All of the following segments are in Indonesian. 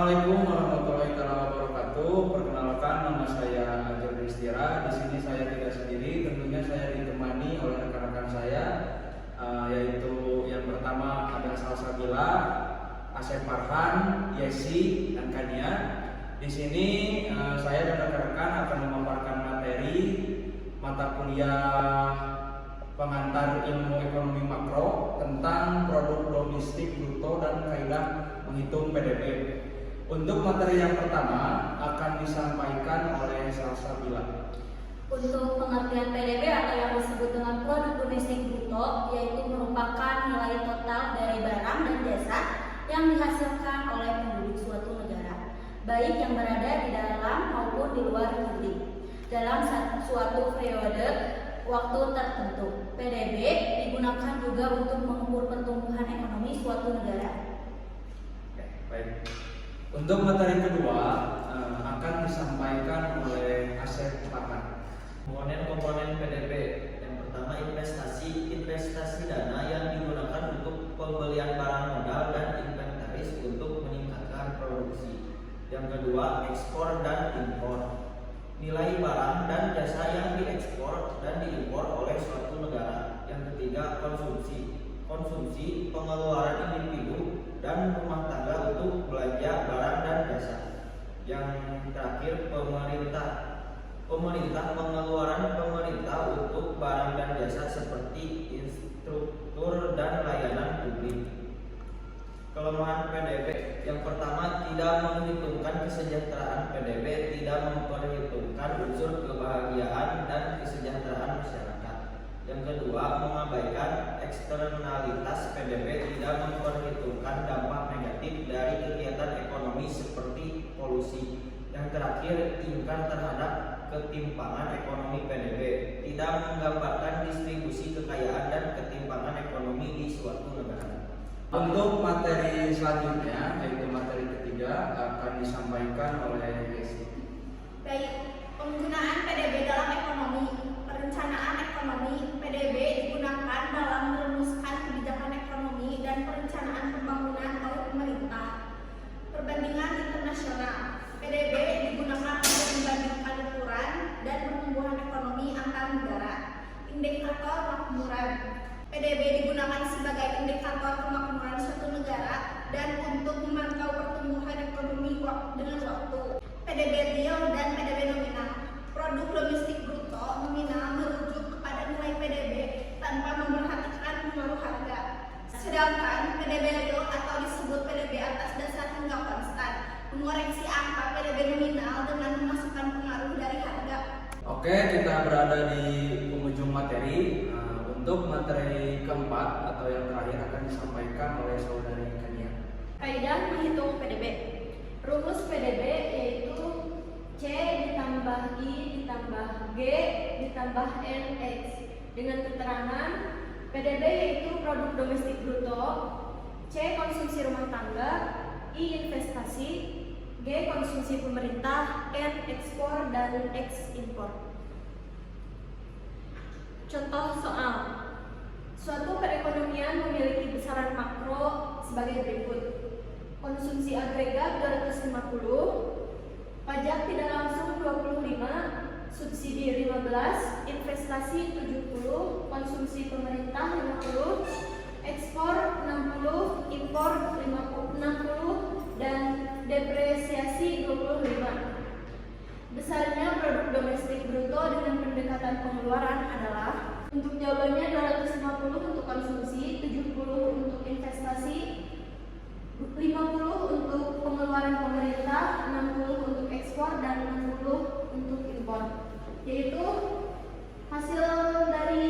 Assalamualaikum warahmatullahi wabarakatuh. Perkenalkan, nama saya Ajar Destira. Di sini saya tidak sendiri, tentunya saya ditemani oleh rekan-rekan saya, yaitu yang pertama ada Salsabila, Asep Farhan, Yesi, dan Kania. Di sini saya dan rekan-rekan akan memaparkan materi mata kuliah pengantar ilmu ekonomi makro tentang produk domestik bruto dan kaidah menghitung PDB. Untuk materi yang pertama akan disampaikan oleh Salsabila. Untuk pengertian PDB atau yang disebut dengan produk domestik bruto, yaitu merupakan nilai total dari barang dan jasa yang dihasilkan oleh penduduk suatu negara, baik yang berada di dalam maupun di luar negeri, dalam suatu periode waktu tertentu. PDB digunakan juga untuk mengukur pertumbuhan ekonomi suatu negara. Baik. Untuk materi kedua akan disampaikan oleh Asep Farhan. Komponen PDB. Yang pertama investasi dana yang digunakan untuk pembelian barang modal dan inventaris untuk meningkatkan produksi. Yang kedua, ekspor dan impor. Nilai barang dan jasa yang diekspor dan diimpor oleh suatu negara. Yang ketiga, konsumsi pengeluaran individu dan rumah tangga untuk belanja barang dan jasa. Yang terakhir, pemerintah pengeluaran pemerintah untuk barang dan jasa seperti infrastruktur dan layanan publik. Kelemahan PDB. Yang pertama, tidak menghitungkan kesejahteraan. PDB tidak memperhitungkan unsur kebahagiaan dan kesejahteraan masyarakat. Yang kedua, mengabaikan eksternalitas. PDB tidak memperhitungkan dampak negatif dari kegiatan ekonomi seperti polusi. Yang terakhir, ingkar terhadap ketimpangan ekonomi. PDB tidak menggambarkan distribusi kekayaan dan ketimpangan ekonomi di suatu negara. Untuk materi selanjutnya, yaitu materi ketiga, akan disampaikan oleh Yesi. Baik, penggunaan PDB dalam ekonomi. Perencanaan ekonomi. PDB digunakan dalam merumuskan kebijakan ekonomi dan perencanaan pembangunan oleh pemerintah. Perbandingan internasional. PDB digunakan untuk membandingkan ukuran dan pertumbuhan ekonomi antar negara. Indikator kemakmuran. PDB digunakan sebagai indikator kemakmuran suatu negara dan untuk memantau pertumbuhan ekonomi dengan waktu. PDB real dan PDB nominal. Produk domestik bruto nominal merujuk kepada nilai PDB tanpa memperhatikan pengaruh harga. Sedangkan PDB real atau disebut PDB atas dasar hingga konstan mengoreksi angka PDB nominal dengan memasukkan pengaruh dari harga. Oke, kita berada di penghujung materi. Untuk materi keempat atau yang terakhir akan disampaikan oleh saudari Kania. Kaidah menghitung PDB. Rumus PDB yaitu C ditambah I ditambah G ditambah NX dengan keterangan PDB yaitu produk domestik bruto, C konsumsi rumah tangga, I investasi, G konsumsi pemerintah, N ekspor, dan X impor. Contoh soal. Suatu perekonomian memiliki besaran makro sebagai berikut. Konsumsi agregat 250, pajak tidak langsung 25, subsidi 15, investasi 70, konsumsi pemerintah 50, ekspor 60, impor 60, dan depresiasi 25. Besarnya produk domestik bruto dengan pendekatan pengeluaran adalah untuk jawabannya 250 untuk konsumsi, 70 untuk investasi, 50 untuk pengeluaran pemerintah, 60 untuk ekspor, dan 60 untuk impor. Yaitu hasil dari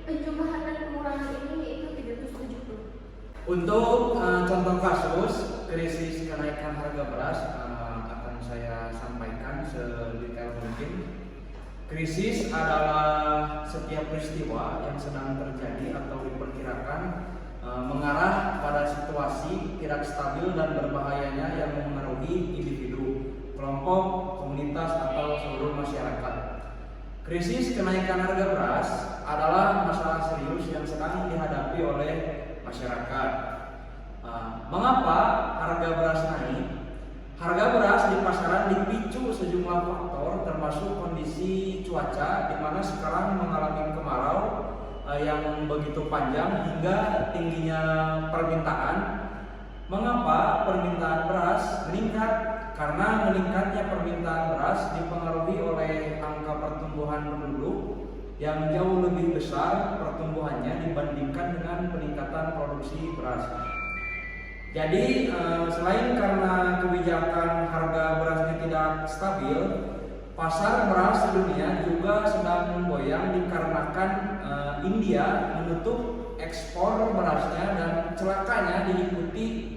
penjumlahan dan pengurangan ini yaitu 370. Untuk contoh kasus krisis kenaikan harga beras akan saya sampaikan sedetail mungkin. Krisis adalah setiap peristiwa yang sedang terjadi atau diperkirakan mengarah pada situasi tidak stabil dan berbahayanya yang memengaruhi individu, kelompok, komunitas, atau seluruh masyarakat. Krisis kenaikan harga beras adalah masalah serius yang sedang dihadapi oleh masyarakat. Mengapa harga beras naik? cuaca di mana sekarang mengalami kemarau yang begitu panjang hingga tingginya permintaan. Mengapa permintaan beras meningkat? Karena meningkatnya permintaan beras dipengaruhi oleh angka pertumbuhan penduduk yang jauh lebih besar pertumbuhannya dibandingkan dengan peningkatan produksi beras. Jadi selain karena kebijakan harga berasnya tidak stabil, pasar beras di dunia juga sedang goyang dikarenakan India menutup ekspor berasnya dan celakanya diikuti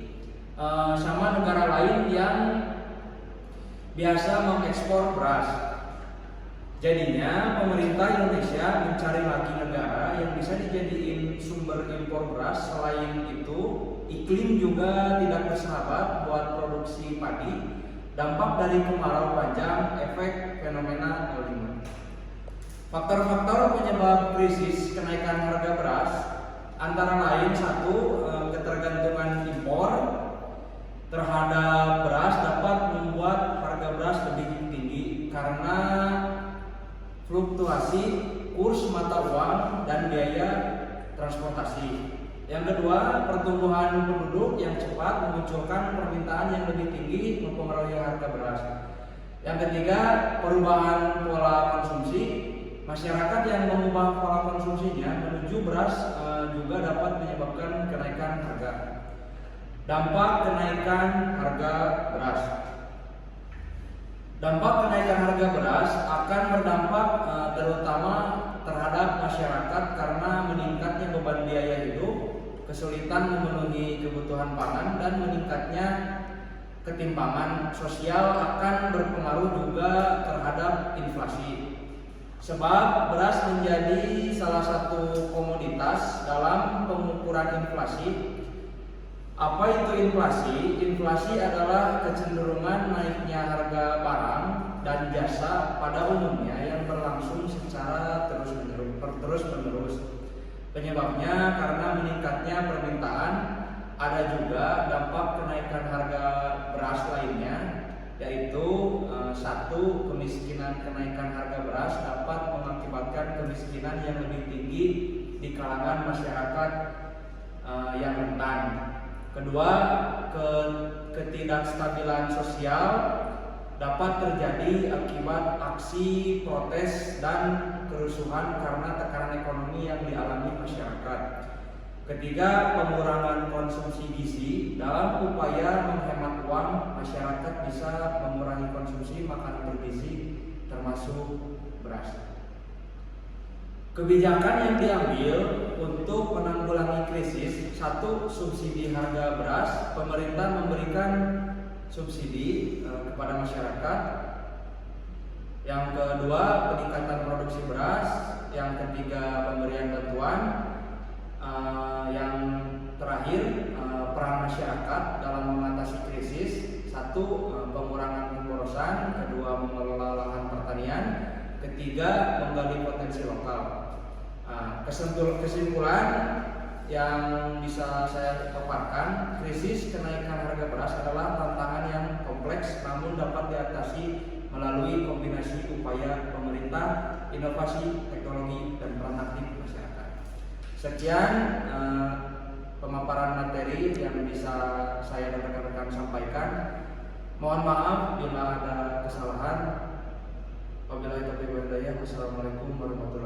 sama negara lain yang biasa mengekspor beras. Jadinya pemerintah Indonesia mencari lagi negara yang bisa dijadiin sumber impor beras. Selain itu, iklim juga tidak bersahabat buat produksi padi. Dampak dari kemarau panjang, efek fenomena El Nino. Faktor-faktor penyebab krisis kenaikan harga beras antara lain: 1. Ketergantungan impor terhadap beras dapat membuat harga beras lebih tinggi karena fluktuasi kurs mata uang dan biaya transportasi. Yang kedua, pertumbuhan penduduk yang cepat memunculkan permintaan yang lebih tinggi mempengaruhi harga beras. Yang ketiga, perubahan pola konsumsi. Masyarakat yang mengubah pola konsumsinya menuju beras juga dapat menyebabkan kenaikan harga. Dampak kenaikan harga beras. Dampak kenaikan harga beras akan berdampak terutama terhadap masyarakat karena meningkatnya beban biaya hidup, kesulitan memenuhi kebutuhan pangan, dan meningkatnya ketimpangan sosial akan berpengaruh juga terhadap inflasi. Sebab beras menjadi salah satu komoditas dalam pengukuran inflasi. Apa itu inflasi? Inflasi adalah kecenderungan naiknya harga barang dan jasa pada umumnya yang berlangsung secara terus-menerus. Penyebabnya karena meningkatnya permintaan. Ada juga dampak kenaikan harga beras lainnya, yaitu 1. Kemiskinan. Kenaikan harga beras dapat mengakibatkan kemiskinan yang lebih tinggi di kalangan masyarakat yang rentan. Kedua, ketidakstabilan sosial dapat terjadi akibat aksi protes dan kerusuhan karena tekanan ekonomi yang dialami masyarakat. Ketiga, pengurangan konsumsi gizi. Dalam upaya menghemat uang, masyarakat bisa mengurangi konsumsi makanan bergizi termasuk beras. Kebijakan yang diambil untuk menanggulangi krisis: 1. Subsidi harga beras. Pemerintah memberikan subsidi kepada masyarakat. Yang kedua, peningkatan produksi beras. Yang ketiga, pemberian bantuan. Yang terakhir, peran masyarakat dalam mengatasi krisis: 1. Pengurangan pemborosan. Kedua, mengelola lahan pertanian. Ketiga, menggali potensi lokal. Kesimpulan yang bisa saya paparkan: krisis kenaikan harga beras adalah tantangan yang kompleks namun dapat diatasi melalui kombinasi upaya pemerintah, inovasi teknologi, dan peran aktif masyarakat. Sekian pemaparan materi yang bisa saya dan rekan-rekan sampaikan. Mohon maaf bila ada kesalahan. Wabillahi taufiq wal hidayah. Wassalamualaikum warahmatullahi wabarakatuh.